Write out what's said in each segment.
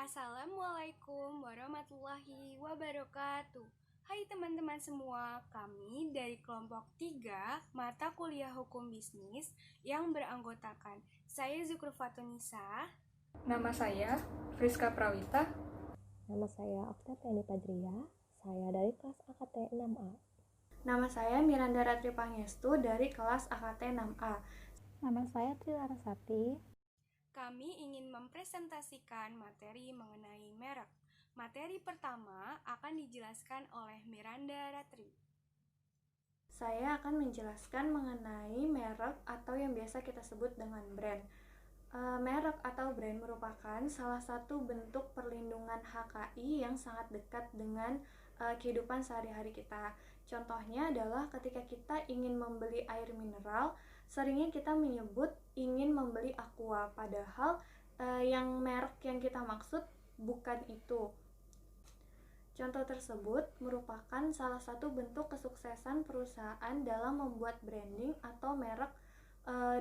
Assalamualaikum warahmatullahi wabarakatuh. Hai teman-teman semua, kami dari kelompok 3 mata kuliah hukum bisnis yang beranggotakan saya Zukrufatunisa. Nama saya Friska Prawita. Nama saya Oktaviani Padria, saya dari kelas AKT 6A. Nama saya Miranda Ratri Pangestu dari kelas AKT 6A. Nama saya Tri Larasati. Kami ingin mempresentasikan materi mengenai merek. Materi pertama akan dijelaskan oleh Miranda Ratri. Saya akan menjelaskan mengenai merek atau yang biasa kita sebut dengan brand. Merek atau brand merupakan salah satu bentuk perlindungan HKI yang sangat dekat dengan kehidupan sehari-hari kita. Contohnya adalah ketika kita ingin membeli air mineral, seringnya kita menyebut ingin membeli Aqua, padahal yang merek yang kita maksud bukan itu. Contoh tersebut merupakan salah satu bentuk kesuksesan perusahaan dalam membuat branding atau merek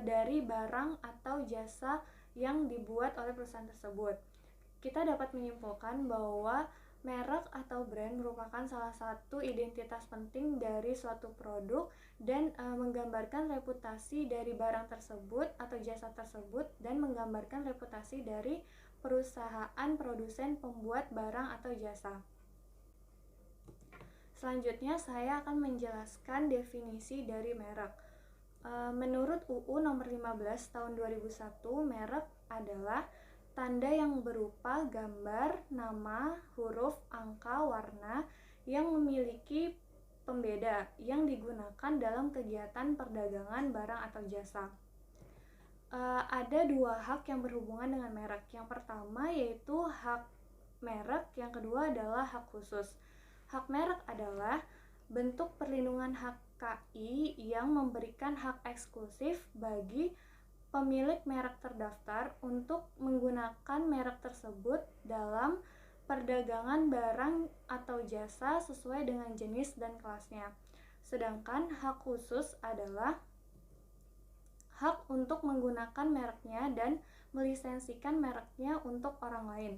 dari barang atau jasa yang dibuat oleh perusahaan tersebut. Kita dapat menyimpulkan bahwa merek atau brand merupakan salah satu identitas penting dari suatu produk dan menggambarkan reputasi dari barang tersebut atau jasa tersebut dan menggambarkan reputasi dari perusahaan produsen pembuat barang atau jasa. Selanjutnya saya akan menjelaskan definisi dari merek. Menurut UU nomor 15 tahun 2001, merek adalah tanda yang berupa gambar, nama, huruf, angka, warna yang memiliki pembeda yang digunakan dalam kegiatan perdagangan barang atau jasa. Ada dua hak yang berhubungan dengan merek. Yang pertama yaitu hak merek, yang kedua adalah hak khusus. Hak merek adalah bentuk perlindungan HKI yang memberikan hak eksklusif bagi pemilik merek terdaftar untuk menggunakan merek tersebut dalam perdagangan barang atau jasa sesuai dengan jenis dan kelasnya. Sedangkan hak khusus adalah hak untuk menggunakan mereknya dan melisensikan mereknya untuk orang lain.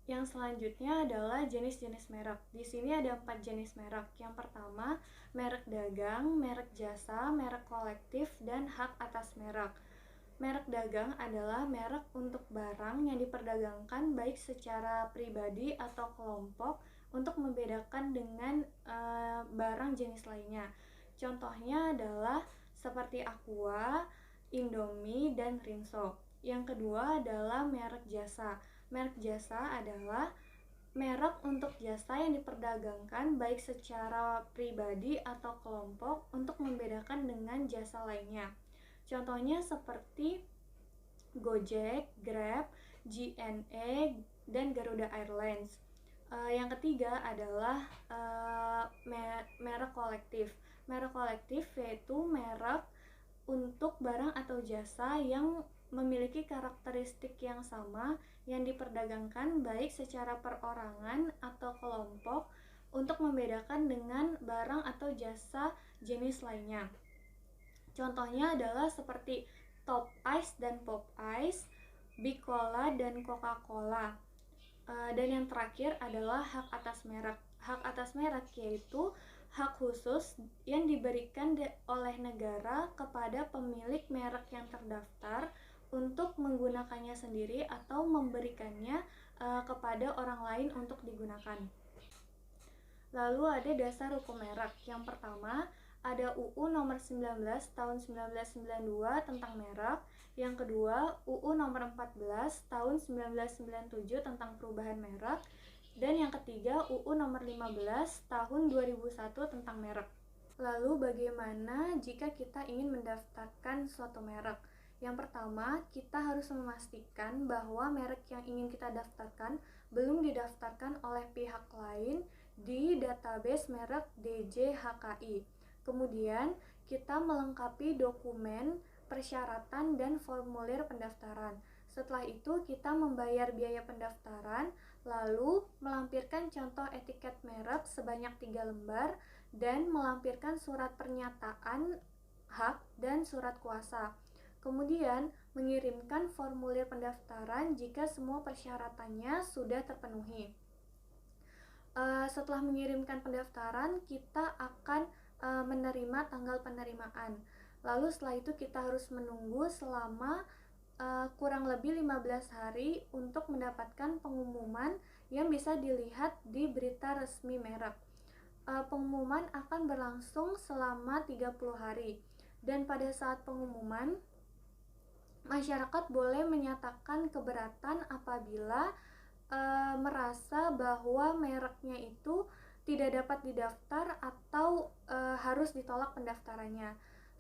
Yang selanjutnya adalah jenis-jenis merek. Di sini ada 4 jenis merek. Yang pertama, merek dagang, merek jasa, merek kolektif, dan hak atas merek. Merek dagang adalah merek untuk barang yang diperdagangkan baik secara pribadi atau kelompok untuk membedakan dengan barang jenis lainnya. Contohnya adalah seperti Aqua, Indomie, dan Rinso. Yang kedua adalah merek jasa. Merek jasa adalah merek untuk jasa yang diperdagangkan baik secara pribadi atau kelompok untuk membedakan dengan jasa lainnya. Contohnya seperti Gojek, Grab, JNE, dan Garuda Airlines. Yang ketiga adalah merek kolektif. Merek kolektif yaitu merek untuk barang atau jasa yang memiliki karakteristik yang sama yang diperdagangkan baik secara perorangan atau kelompok untuk membedakan dengan barang atau jasa jenis lainnya. Contohnya adalah seperti Top Ice dan Pop Ice, Bicola dan Coca-Cola. Dan yang terakhir adalah hak atas merek. Hak atas merek yaitu hak khusus yang diberikan oleh negara kepada pemilik merek yang terdaftar untuk menggunakannya sendiri atau memberikannya kepada orang lain untuk digunakan. Lalu ada dasar hukum merek. Yang pertama, ada UU nomor 19 tahun 1992 tentang merek. Yang kedua, UU nomor 14 tahun 1997 tentang perubahan merek. Dan yang ketiga, UU nomor 15 tahun 2001 tentang merek. Lalu bagaimana jika kita ingin mendaftarkan suatu merek? Yang pertama, kita harus memastikan bahwa merek yang ingin kita daftarkan belum didaftarkan oleh pihak lain di database merek DJHKI. Kemudian, kita melengkapi dokumen, persyaratan, dan formulir pendaftaran. Setelah itu, kita membayar biaya pendaftaran, lalu melampirkan contoh etiket merek sebanyak 3 lembar, dan melampirkan surat pernyataan hak dan surat kuasa. Kemudian, mengirimkan formulir pendaftaran jika semua persyaratannya sudah terpenuhi. Setelah mengirimkan pendaftaran, kita akan menerima tanggal penerimaan. Lalu setelah itu kita harus menunggu selama kurang lebih 15 hari untuk mendapatkan pengumuman yang bisa dilihat di berita resmi merek. Pengumuman akan berlangsung selama 30 hari. Dan pada saat pengumuman, masyarakat boleh menyatakan keberatan apabila merasa bahwa mereknya itu tidak dapat didaftar atau harus ditolak pendaftarannya.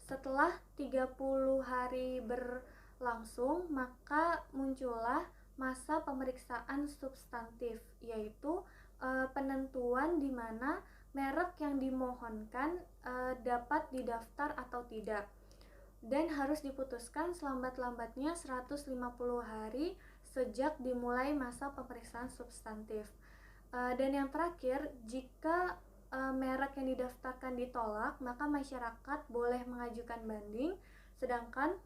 Setelah 30 hari berlangsung, maka muncullah masa pemeriksaan substantif, yaitu penentuan di mana merek yang dimohonkan dapat didaftar atau tidak, dan harus diputuskan selambat-lambatnya 150 hari sejak dimulai masa pemeriksaan substantif. Dan yang terakhir, jika merek yang didaftarkan ditolak, maka masyarakat boleh mengajukan banding, sedangkan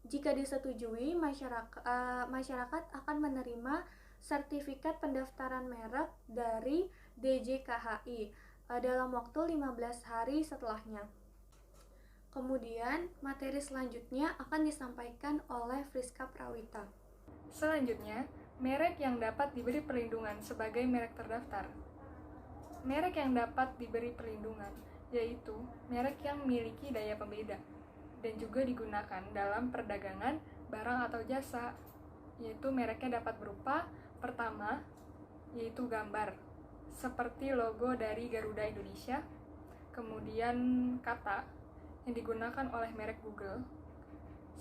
jika disetujui, masyarakat akan menerima sertifikat pendaftaran merek dari DJKHI dalam waktu 15 hari setelahnya. Kemudian, materi selanjutnya akan disampaikan oleh Friska Prawita. Selanjutnya, merek yang dapat diberi perlindungan sebagai merek terdaftar. Merek yang dapat diberi perlindungan yaitu merek yang memiliki daya pembeda dan juga digunakan dalam perdagangan barang atau jasa, yaitu mereknya dapat berupa pertama, yaitu gambar, seperti logo dari Garuda Indonesia, kemudian kata yang digunakan oleh merek Google,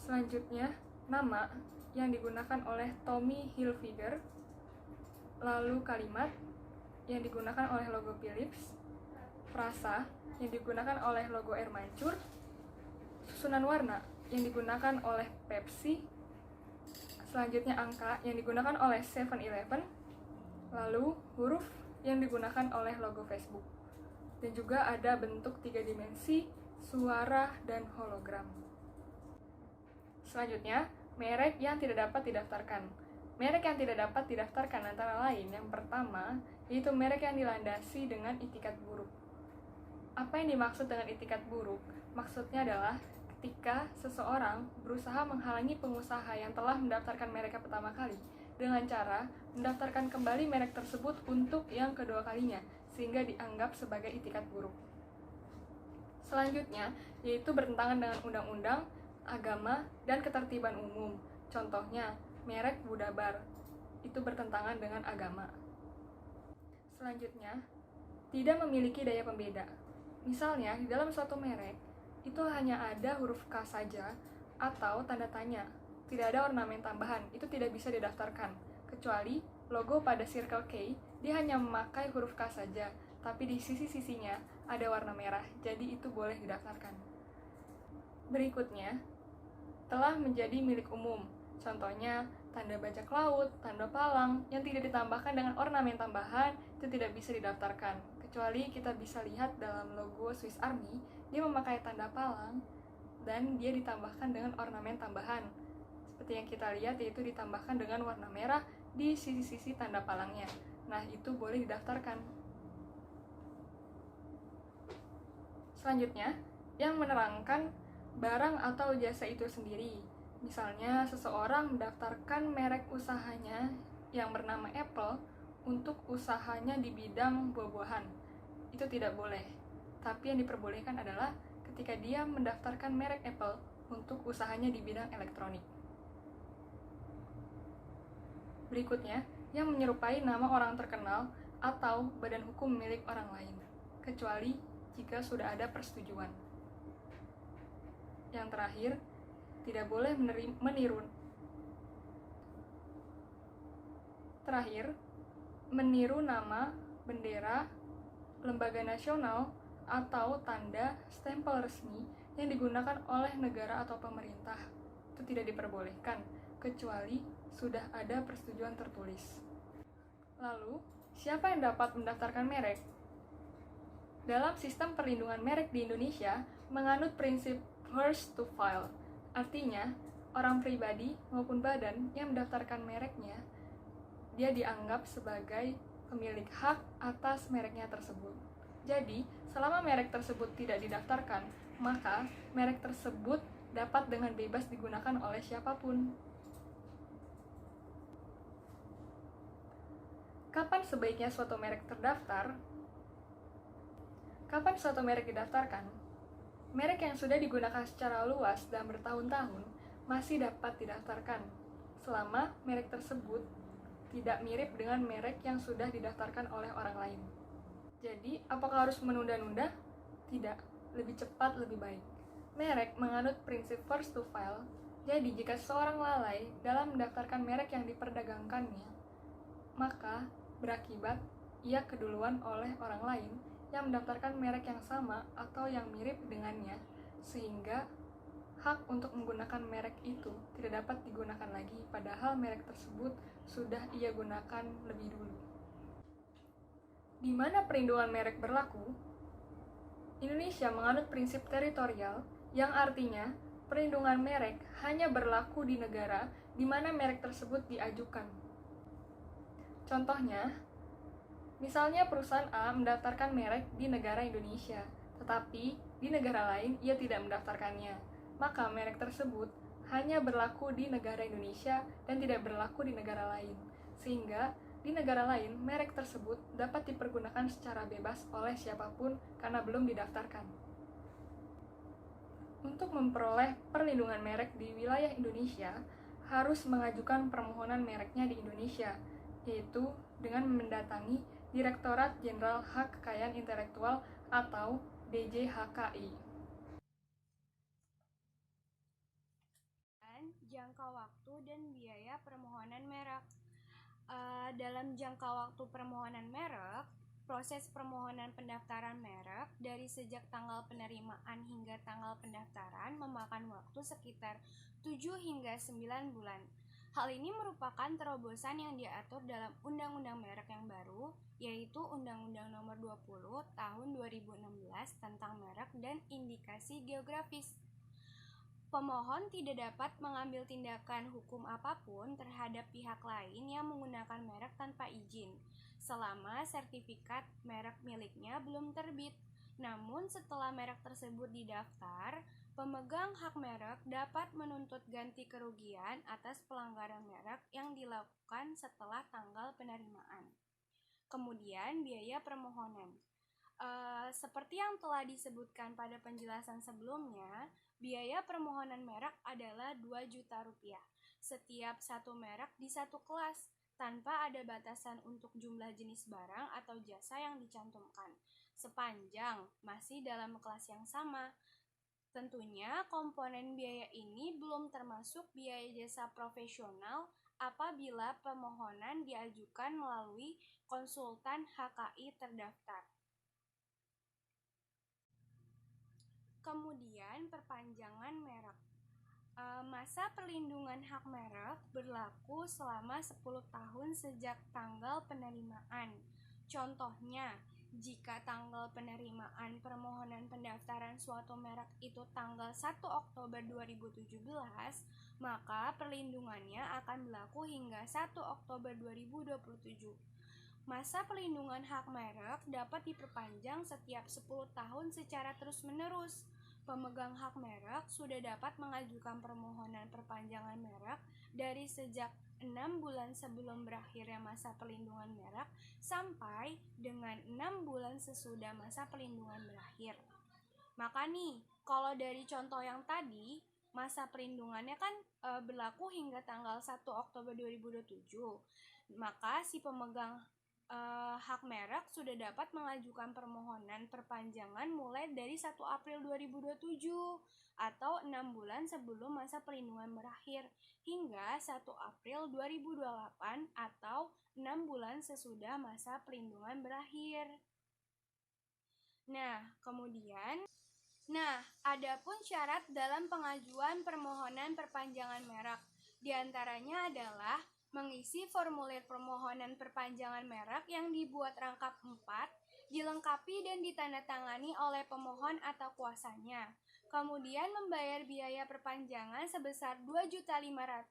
selanjutnya nama yang digunakan oleh Tommy Hilfiger, lalu kalimat yang digunakan oleh logo Philips, frasa yang digunakan oleh logo Air Mancur, susunan warna yang digunakan oleh Pepsi, selanjutnya angka yang digunakan oleh 7-Eleven, lalu huruf yang digunakan oleh logo Facebook, dan juga ada bentuk 3 dimensi, suara, dan hologram. Selanjutnya, merek yang tidak dapat didaftarkan. Merek yang tidak dapat didaftarkan antara lain yang pertama, yaitu merek yang dilandasi dengan itikat buruk. Apa yang dimaksud dengan itikat buruk? Maksudnya adalah ketika seseorang berusaha menghalangi pengusaha yang telah mendaftarkan mereknya pertama kali dengan cara mendaftarkan kembali merek tersebut untuk yang kedua kalinya, sehingga dianggap sebagai itikat buruk. Selanjutnya, yaitu bertentangan dengan undang-undang, agama, dan ketertiban umum. Contohnya, merek Budabar, itu bertentangan dengan agama. Selanjutnya, tidak memiliki daya pembeda. Misalnya, di dalam suatu merek, itu hanya ada huruf K saja, atau tanda tanya. Tidak ada ornamen tambahan, itu tidak bisa didaftarkan. Kecuali logo pada Circle K, dia hanya memakai huruf K saja, tapi di sisi-sisinya ada warna merah, jadi itu boleh didaftarkan. Berikutnya, telah menjadi milik umum. Contohnya, tanda bajak laut, tanda palang, yang tidak ditambahkan dengan ornamen tambahan, itu tidak bisa didaftarkan. Kecuali kita bisa lihat dalam logo Swiss Army, dia memakai tanda palang, dan dia ditambahkan dengan ornamen tambahan. Seperti yang kita lihat, yaitu ditambahkan dengan warna merah di sisi-sisi tanda palangnya. Nah, itu boleh didaftarkan. Selanjutnya, yang menerangkan barang atau jasa itu sendiri. Misalnya, seseorang mendaftarkan merek usahanya yang bernama Apple untuk usahanya di bidang buah-buahan. Itu tidak boleh. Tapi yang diperbolehkan adalah ketika dia mendaftarkan merek Apple untuk usahanya di bidang elektronik. Berikutnya, yang menyerupai nama orang terkenal atau badan hukum milik orang lain, kecuali jika sudah ada persetujuan. Yang terakhir, tidak boleh meniru nama, bendera, lembaga nasional, atau tanda stempel resmi yang digunakan oleh negara atau pemerintah. Itu tidak diperbolehkan, kecuali sudah ada persetujuan tertulis. Lalu, siapa yang dapat mendaftarkan merek? Dalam sistem perlindungan merek di Indonesia, menganut prinsip first to file. Artinya, orang pribadi maupun badan yang mendaftarkan mereknya, dia dianggap sebagai pemilik hak atas mereknya tersebut. Jadi, selama merek tersebut tidak didaftarkan, maka merek tersebut dapat dengan bebas digunakan oleh siapapun. Kapan sebaiknya suatu merek terdaftar? Kapan suatu merek didaftarkan? Merek yang sudah digunakan secara luas dan bertahun-tahun masih dapat didaftarkan, selama merek tersebut tidak mirip dengan merek yang sudah didaftarkan oleh orang lain. Jadi, apakah harus menunda-nunda? Tidak, lebih cepat lebih baik. Merek menganut prinsip first to file, jadi jika seseorang lalai dalam mendaftarkan merek yang diperdagangkannya, maka berakibat ia keduluan oleh orang lain yang mendaftarkan merek yang sama atau yang mirip dengannya, sehingga hak untuk menggunakan merek itu tidak dapat digunakan lagi, padahal merek tersebut sudah ia gunakan lebih dulu. Di mana perlindungan merek berlaku? Indonesia menganut prinsip teritorial, yang artinya perlindungan merek hanya berlaku di negara di mana merek tersebut diajukan. Contohnya, misalnya perusahaan A mendaftarkan merek di negara Indonesia, tetapi di negara lain ia tidak mendaftarkannya, maka merek tersebut hanya berlaku di negara Indonesia dan tidak berlaku di negara lain, sehingga di negara lain merek tersebut dapat dipergunakan secara bebas oleh siapapun karena belum didaftarkan. Untuk memperoleh perlindungan merek di wilayah Indonesia, harus mengajukan permohonan mereknya di Indonesia, yaitu dengan mendatangi Direktorat Jenderal Hak Kekayaan Intelektual atau DJHKI. Jangka waktu dan biaya permohonan merek. Dalam jangka waktu permohonan merek, proses permohonan pendaftaran merek dari sejak tanggal penerimaan hingga tanggal pendaftaran memakan waktu sekitar 7 hingga 9 bulan. Hal ini merupakan terobosan yang diatur dalam Undang-Undang Merek yang baru, yaitu Undang-Undang Nomor 20 Tahun 2016 tentang merek dan indikasi geografis. Pemohon tidak dapat mengambil tindakan hukum apapun terhadap pihak lain yang menggunakan merek tanpa izin, selama sertifikat merek miliknya belum terbit. Namun setelah merek tersebut didaftar, pemegang hak merek dapat menuntut ganti kerugian atas pelanggaran merek yang dilakukan setelah tanggal penerimaan. Kemudian biaya permohonan. Seperti yang telah disebutkan pada penjelasan sebelumnya, biaya permohonan merek adalah Rp2.000.000 setiap satu merek di satu kelas, tanpa ada batasan untuk jumlah jenis barang atau jasa yang dicantumkan, sepanjang masih dalam kelas yang sama. Tentunya komponen biaya ini belum termasuk biaya jasa profesional apabila permohonan diajukan melalui konsultan HKI terdaftar. Kemudian perpanjangan merek. Masa perlindungan hak merek berlaku selama 10 tahun sejak tanggal penerimaan. Contohnya, jika tanggal penerimaan permohonan pendaftaran suatu merek itu tanggal 1 Oktober 2017, maka perlindungannya akan berlaku hingga 1 Oktober 2027. Masa perlindungan hak merek dapat diperpanjang setiap 10 tahun secara terus-menerus. Pemegang hak merek sudah dapat mengajukan permohonan perpanjangan merek dari sejak 6 bulan sebelum berakhirnya masa perlindungan merek sampai dengan 6 bulan sesudah masa perlindungan berakhir. Maka nih, kalau dari contoh yang tadi, masa perlindungannya kan berlaku hingga tanggal 1 Oktober 2027. Maka si pemegang hak merek sudah dapat mengajukan permohonan perpanjangan mulai dari 1 April 2027 atau 6 bulan sebelum masa perlindungan berakhir hingga 1 April 2028 atau 6 bulan sesudah masa perlindungan berakhir. Adapun syarat dalam pengajuan permohonan perpanjangan merek, diantaranya adalah mengisi formulir permohonan perpanjangan merek yang dibuat rangkap 4, dilengkapi dan ditandatangani oleh pemohon atau kuasanya. Kemudian membayar biaya perpanjangan sebesar 2.500.000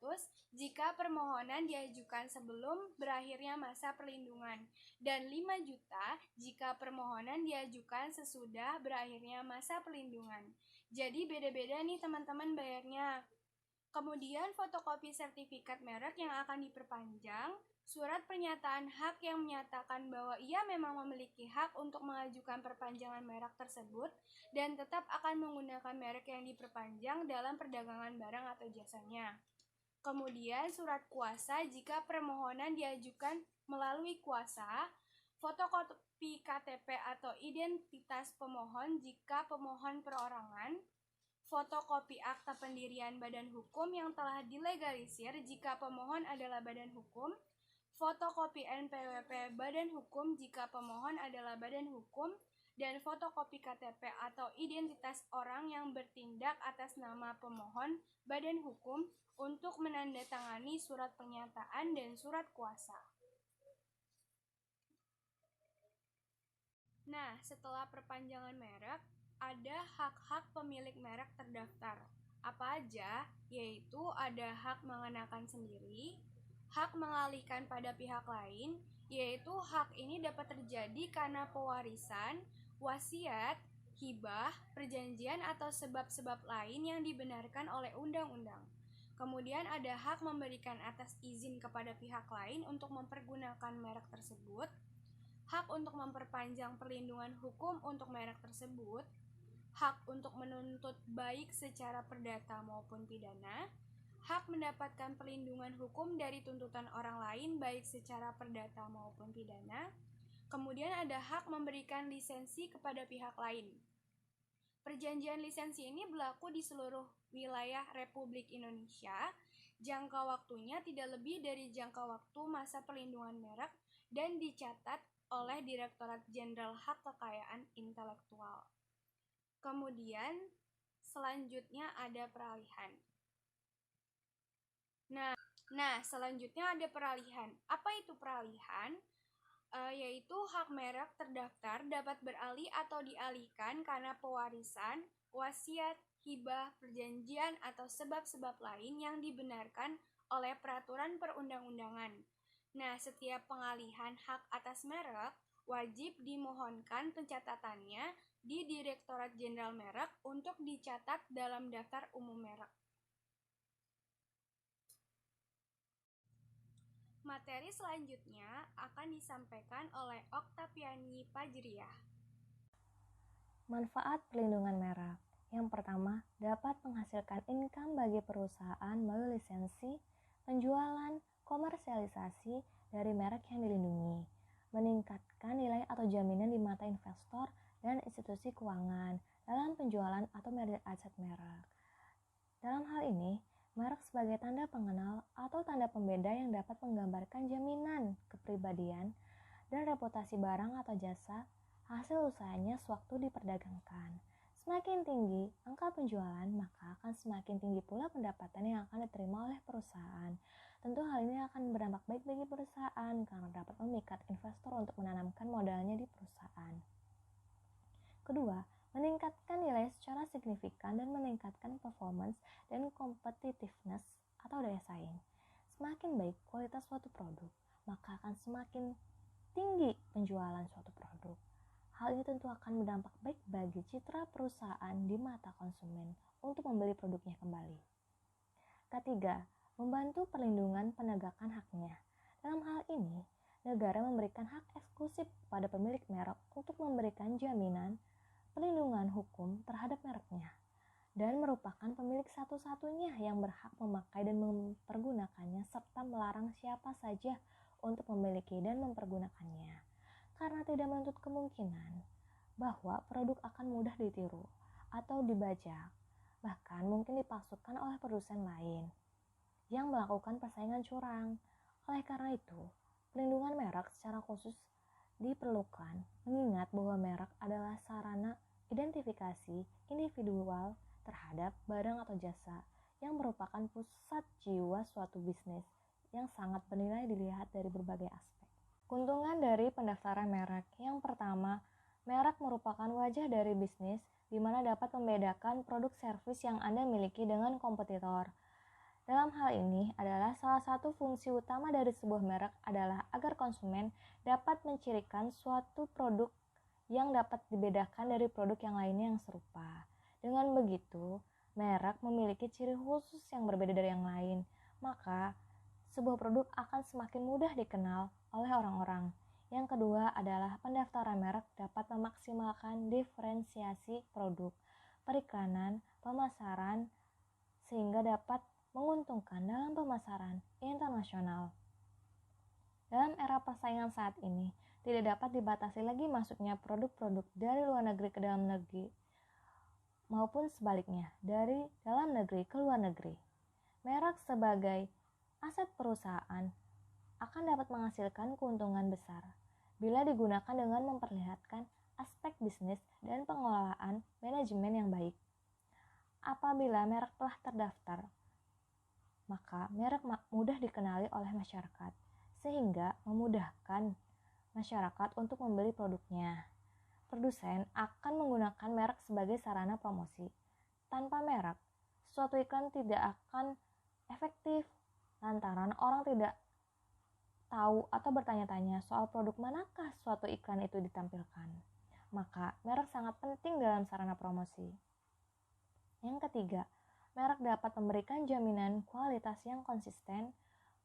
jika permohonan diajukan sebelum berakhirnya masa perlindungan dan 5 juta jika permohonan diajukan sesudah berakhirnya masa perlindungan. Jadi beda-beda nih teman-teman bayarnya. Kemudian fotokopi sertifikat merek yang akan diperpanjang, surat pernyataan hak yang menyatakan bahwa ia memang memiliki hak untuk mengajukan perpanjangan merek tersebut dan tetap akan menggunakan merek yang diperpanjang dalam perdagangan barang atau jasanya. Kemudian surat kuasa jika permohonan diajukan melalui kuasa, fotokopi KTP atau identitas pemohon jika pemohon perorangan, fotokopi akta pendirian badan hukum yang telah dilegalisir jika pemohon adalah badan hukum, fotokopi NPWP badan hukum jika pemohon adalah badan hukum, dan fotokopi KTP atau identitas orang yang bertindak atas nama pemohon badan hukum untuk menandatangani surat pernyataan dan surat kuasa. Nah, setelah perpanjangan merek, ada hak-hak pemilik merek terdaftar. Apa aja? Yaitu ada hak mengenakan sendiri, hak mengalihkan pada pihak lain, yaitu hak ini dapat terjadi karena pewarisan, wasiat, hibah, perjanjian atau sebab-sebab lain yang dibenarkan oleh undang-undang. Kemudian ada hak memberikan atas izin kepada pihak lain untuk mempergunakan merek tersebut, hak untuk memperpanjang perlindungan hukum untuk merek tersebut, hak untuk menuntut baik secara perdata maupun pidana, hak mendapatkan perlindungan hukum dari tuntutan orang lain baik secara perdata maupun pidana. Kemudian ada hak memberikan lisensi kepada pihak lain. Perjanjian lisensi ini berlaku di seluruh wilayah Republik Indonesia. Jangka waktunya tidak lebih dari jangka waktu masa perlindungan merek dan dicatat oleh Direktorat Jenderal Hak Kekayaan Intelektual. Kemudian selanjutnya ada peralihan. Nah, selanjutnya ada peralihan. Apa itu peralihan? Yaitu hak merek terdaftar dapat beralih atau dialihkan karena pewarisan, wasiat, hibah, perjanjian, atau sebab-sebab lain yang dibenarkan oleh peraturan perundang-undangan. Nah, setiap pengalihan hak atas merek wajib dimohonkan pencatatannya di Direktorat Jenderal Merek untuk dicatat dalam daftar umum merek. Materi selanjutnya akan disampaikan oleh Oktaviani Pajriah. Manfaat perlindungan merek. Yang pertama, dapat menghasilkan income bagi perusahaan melalui lisensi, penjualan, komersialisasi dari merek yang dilindungi, meningkatkan nilai atau jaminan di mata investor dan institusi keuangan dalam penjualan atau aset merek. Dalam hal ini, merek sebagai tanda pengenal atau tanda pembeda yang dapat menggambarkan jaminan kepribadian dan reputasi barang atau jasa hasil usahanya sewaktu diperdagangkan. Semakin tinggi angka penjualan, maka akan semakin tinggi pula pendapatan yang akan diterima oleh perusahaan. Tentu hal ini akan berdampak baik bagi perusahaan karena dapat memikat investor untuk menanamkan modalnya di perusahaan. Kedua, meningkatkan nilai secara signifikan dan meningkatkan performance dan competitiveness atau daya saing. Semakin baik kualitas suatu produk, maka akan semakin tinggi penjualan suatu produk. Hal ini tentu akan berdampak baik bagi citra perusahaan di mata konsumen untuk membeli produknya kembali. Ketiga, membantu perlindungan penegakan haknya. Dalam hal ini, negara memberikan hak eksklusif pada pemilik merek untuk memberikan jaminan perlindungan hukum terhadap mereknya dan merupakan pemilik satu-satunya yang berhak memakai dan mempergunakannya serta melarang siapa saja untuk memiliki dan mempergunakannya karena tidak menuntut kemungkinan bahwa produk akan mudah ditiru atau dibajak, bahkan mungkin dipalsukan oleh produsen lain yang melakukan persaingan curang. Oleh karena itu, perlindungan merek secara khusus diperlukan mengingat bahwa merek adalah sarana identifikasi individual terhadap barang atau jasa yang merupakan pusat jiwa suatu bisnis yang sangat bernilai dilihat dari berbagai aspek. Keuntungan dari pendaftaran merek. Yang pertama, merek merupakan wajah dari bisnis di mana dapat membedakan produk servis yang Anda miliki dengan kompetitor. Dalam hal ini adalah salah satu fungsi utama dari sebuah merek adalah agar konsumen dapat mencirikan suatu produk yang dapat dibedakan dari produk yang lainnya yang serupa. Dengan begitu, merek memiliki ciri khusus yang berbeda dari yang lain, maka sebuah produk akan semakin mudah dikenal oleh orang-orang. Yang kedua adalah pendaftaran merek dapat memaksimalkan diferensiasi produk, periklanan, pemasaran, sehingga dapat menguntungkan dalam pemasaran internasional. Dalam era persaingan saat ini, tidak dapat dibatasi lagi masuknya produk-produk dari luar negeri ke dalam negeri, maupun sebaliknya, dari dalam negeri ke luar negeri. Merek sebagai aset perusahaan akan dapat menghasilkan keuntungan besar bila digunakan dengan memperlihatkan aspek bisnis dan pengelolaan manajemen yang baik. Apabila merek telah terdaftar, maka merek mudah dikenali oleh masyarakat, sehingga memudahkan masyarakat untuk membeli produknya. Produsen akan menggunakan merek sebagai sarana promosi. Tanpa merek, suatu iklan tidak akan efektif lantaran orang tidak tahu atau bertanya-tanya soal produk manakah suatu iklan itu ditampilkan. Maka, merek sangat penting dalam sarana promosi. Yang ketiga, merek dapat memberikan jaminan kualitas yang konsisten.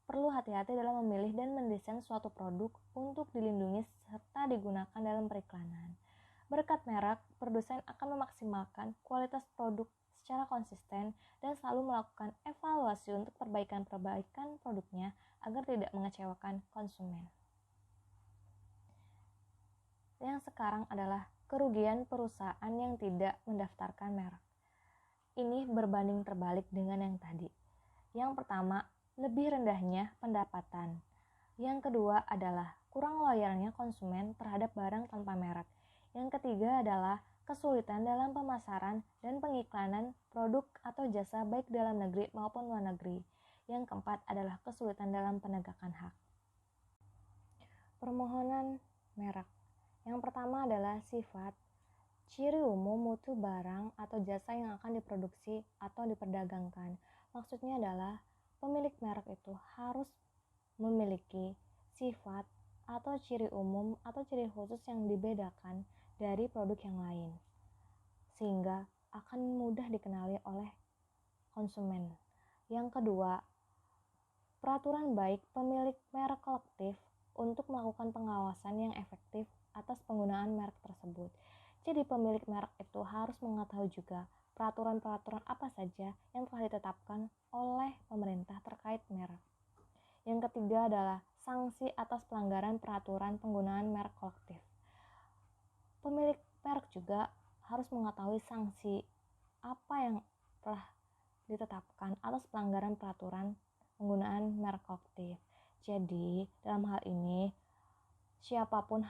Perlu hati-hati dalam memilih dan mendesain suatu produk untuk dilindungi serta digunakan dalam periklanan. Berkat merek, produsen akan memaksimalkan kualitas produk secara konsisten dan selalu melakukan evaluasi untuk perbaikan-perbaikan produknya agar tidak mengecewakan konsumen. Yang sekarang adalah kerugian perusahaan yang tidak mendaftarkan merek. Ini berbanding terbalik dengan yang tadi. Yang pertama, lebih rendahnya pendapatan. Yang kedua adalah kurang loyalnya konsumen terhadap barang tanpa merek. Yang ketiga adalah kesulitan dalam pemasaran dan pengiklanan produk atau jasa baik dalam negeri maupun luar negeri. Yang keempat adalah kesulitan dalam penegakan hak. Permohonan merek. Yang pertama adalah sifat, ciri umum mutu barang atau jasa yang akan diproduksi atau diperdagangkan. Maksudnya adalah pemilik merek itu harus memiliki sifat atau ciri umum atau ciri khusus yang dibedakan dari produk yang lain, sehingga akan mudah dikenali oleh konsumen. Yang kedua, peraturan baik pemilik merek kolektif untuk melakukan pengawasan yang efektif atas penggunaan merek tersebut. Jadi pemilik merek itu harus mengetahui juga peraturan-peraturan apa saja yang telah ditetapkan oleh pemerintah terkait merek. Yang ketiga adalah sanksi atas pelanggaran peraturan penggunaan merek kolektif. Pemilik merek juga harus mengetahui sanksi apa yang telah ditetapkan atas pelanggaran peraturan penggunaan merek kolektif. Jadi, dalam hal ini, siapapun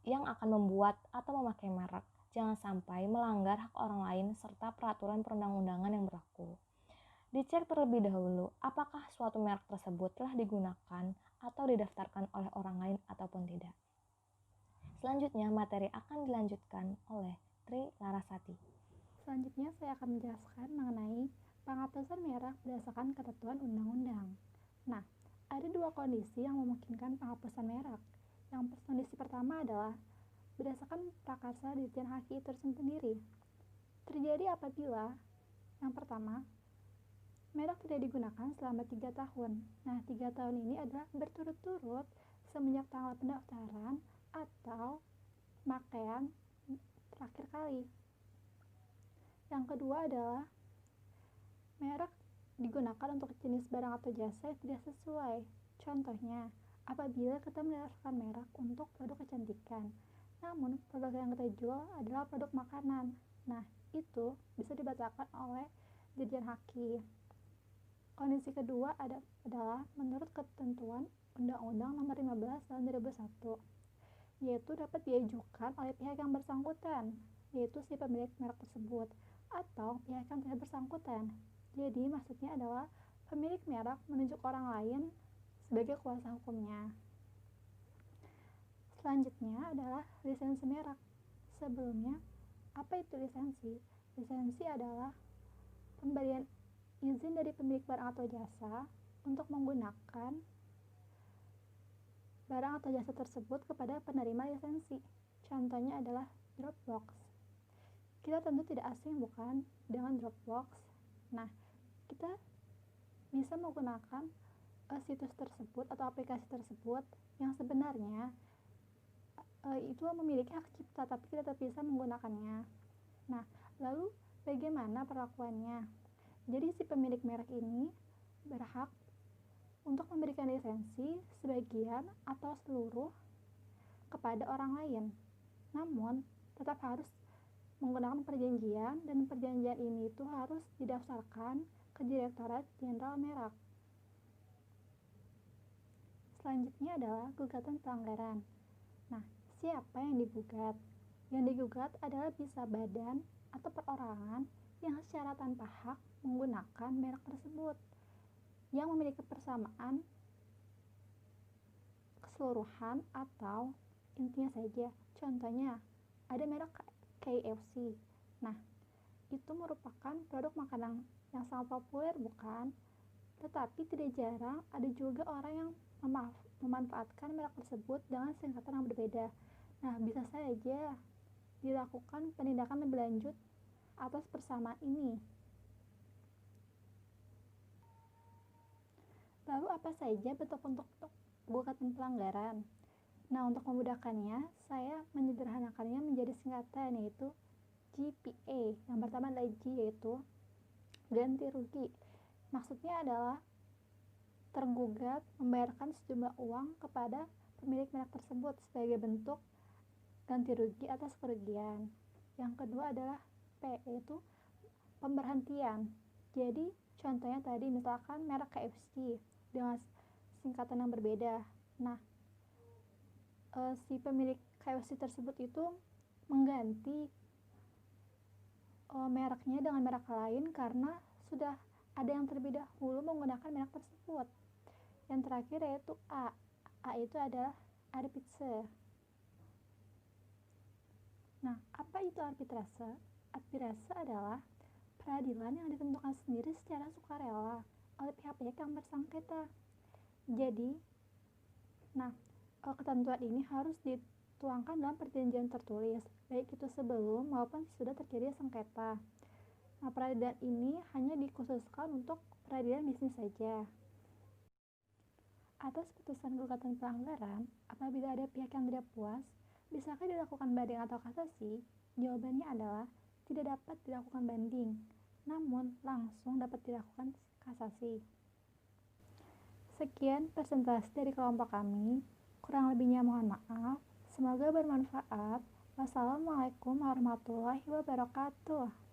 yang akan membuat atau memakai merek jangan sampai melanggar hak orang lain serta peraturan perundang-undangan yang berlaku. Dicek terlebih dahulu apakah suatu merek tersebut telah digunakan atau didaftarkan oleh orang lain ataupun tidak. Selanjutnya, materi akan dilanjutkan oleh Tri Larasati. Selanjutnya saya akan menjelaskan mengenai penghapusan merek berdasarkan ketentuan undang-undang. Nah, ada dua kondisi yang memungkinkan penghapusan merek. Yang kondisi pertama adalah berdasarkan prakarsa Dirjen Haki itu sendiri. Terjadi apabila yang pertama, merek tidak digunakan selama 3 tahun. Nah, 3 tahun ini adalah berturut-turut semenjak tanggal pendaftaran atau pemakaian terakhir kali. Yang kedua adalah merek digunakan untuk jenis barang atau jasa yang tidak sesuai. Contohnya, apabila kita mendaftarkan merek untuk produk kecantikan, namun produk yang kita jual adalah produk makanan. Nah, itu bisa dibatalkan oleh Dirjen Haki. Kondisi kedua adalah menurut ketentuan Undang-Undang Nomor 15 Tahun 2001, yaitu dapat diajukan oleh pihak yang bersangkutan, yaitu si pemilik merek tersebut atau pihak yang tidak bersangkutan. Jadi maksudnya adalah pemilik merek menunjuk orang lain sebagai kuasa hukumnya. Selanjutnya adalah lisensi merek. Sebelumnya Apa itu lisensi? Lisensi adalah pemberian izin dari pemilik barang atau jasa untuk menggunakan barang atau jasa tersebut kepada penerima lisensi. Contohnya adalah Dropbox. Kita tentu tidak asing bukan dengan Dropbox. Nah, kita bisa menggunakan situs tersebut atau aplikasi tersebut yang sebenarnya itu memiliki hak cipta, tapi kita tetap bisa menggunakannya. Nah, lalu bagaimana perlakuannya? Jadi si pemilik merek ini berhak untuk memberikan lisensi sebagian atau seluruh kepada orang lain. Namun, tetap harus menggunakan perjanjian, dan perjanjian ini itu harus didaftarkan ke Direktorat Jenderal Merek. Selanjutnya adalah gugatan pelanggaran. Nah, siapa yang digugat? Yang digugat adalah bisa badan atau perorangan yang secara tanpa hak menggunakan merek tersebut, yang memiliki persamaan keseluruhan atau intinya saja. Contohnya, ada merek KFC. Nah, itu merupakan produk makanan yang sangat populer, bukan? Tetapi tidak jarang ada juga orang yang memanfaatkan merek tersebut dengan singkatan yang berbeda. Nah, bisa saja dilakukan penindakan lebih lanjut atas persamaan ini. Lalu apa saja bentuk-bentuk gugatan pelanggaran? Nah, untuk memudahkannya, saya menyederhanakannya menjadi singkatan, yaitu GPA. Yang pertama adalah G, yaitu ganti rugi. Maksudnya adalah tergugat membayarkan sejumlah uang kepada pemilik merek tersebut sebagai bentuk ganti rugi atas kerugian. Yang kedua adalah P, yaitu pemberhentian. Jadi contohnya tadi misalkan merek KFC dengan singkatan yang berbeda. Nah, si pemilik KFC tersebut itu mengganti mereknya dengan merek lain karena sudah ada yang terlebih dahulu menggunakan merek tersebut. Yang terakhir yaitu A. A itu adalah arbitrase. Nah, apa itu arbitrase? Arbitrase adalah peradilan yang ditentukan sendiri secara sukarela oleh pihak-pihak yang bersengketa. Jadi, ketentuan ini harus dituangkan dalam perjanjian tertulis, baik itu sebelum maupun sudah terjadi sengketa. Nah, peradilan ini hanya dikhususkan untuk peradilan bisnis saja. Atas putusan gugatan pelanggaran, apabila ada pihak yang tidak puas, bisakah dilakukan banding atau kasasi? Jawabannya adalah tidak dapat dilakukan banding, namun langsung dapat dilakukan kasasi. Sekian presentasi dari kelompok kami. Kurang lebihnya mohon maaf. Semoga bermanfaat. Wassalamualaikum warahmatullahi wabarakatuh.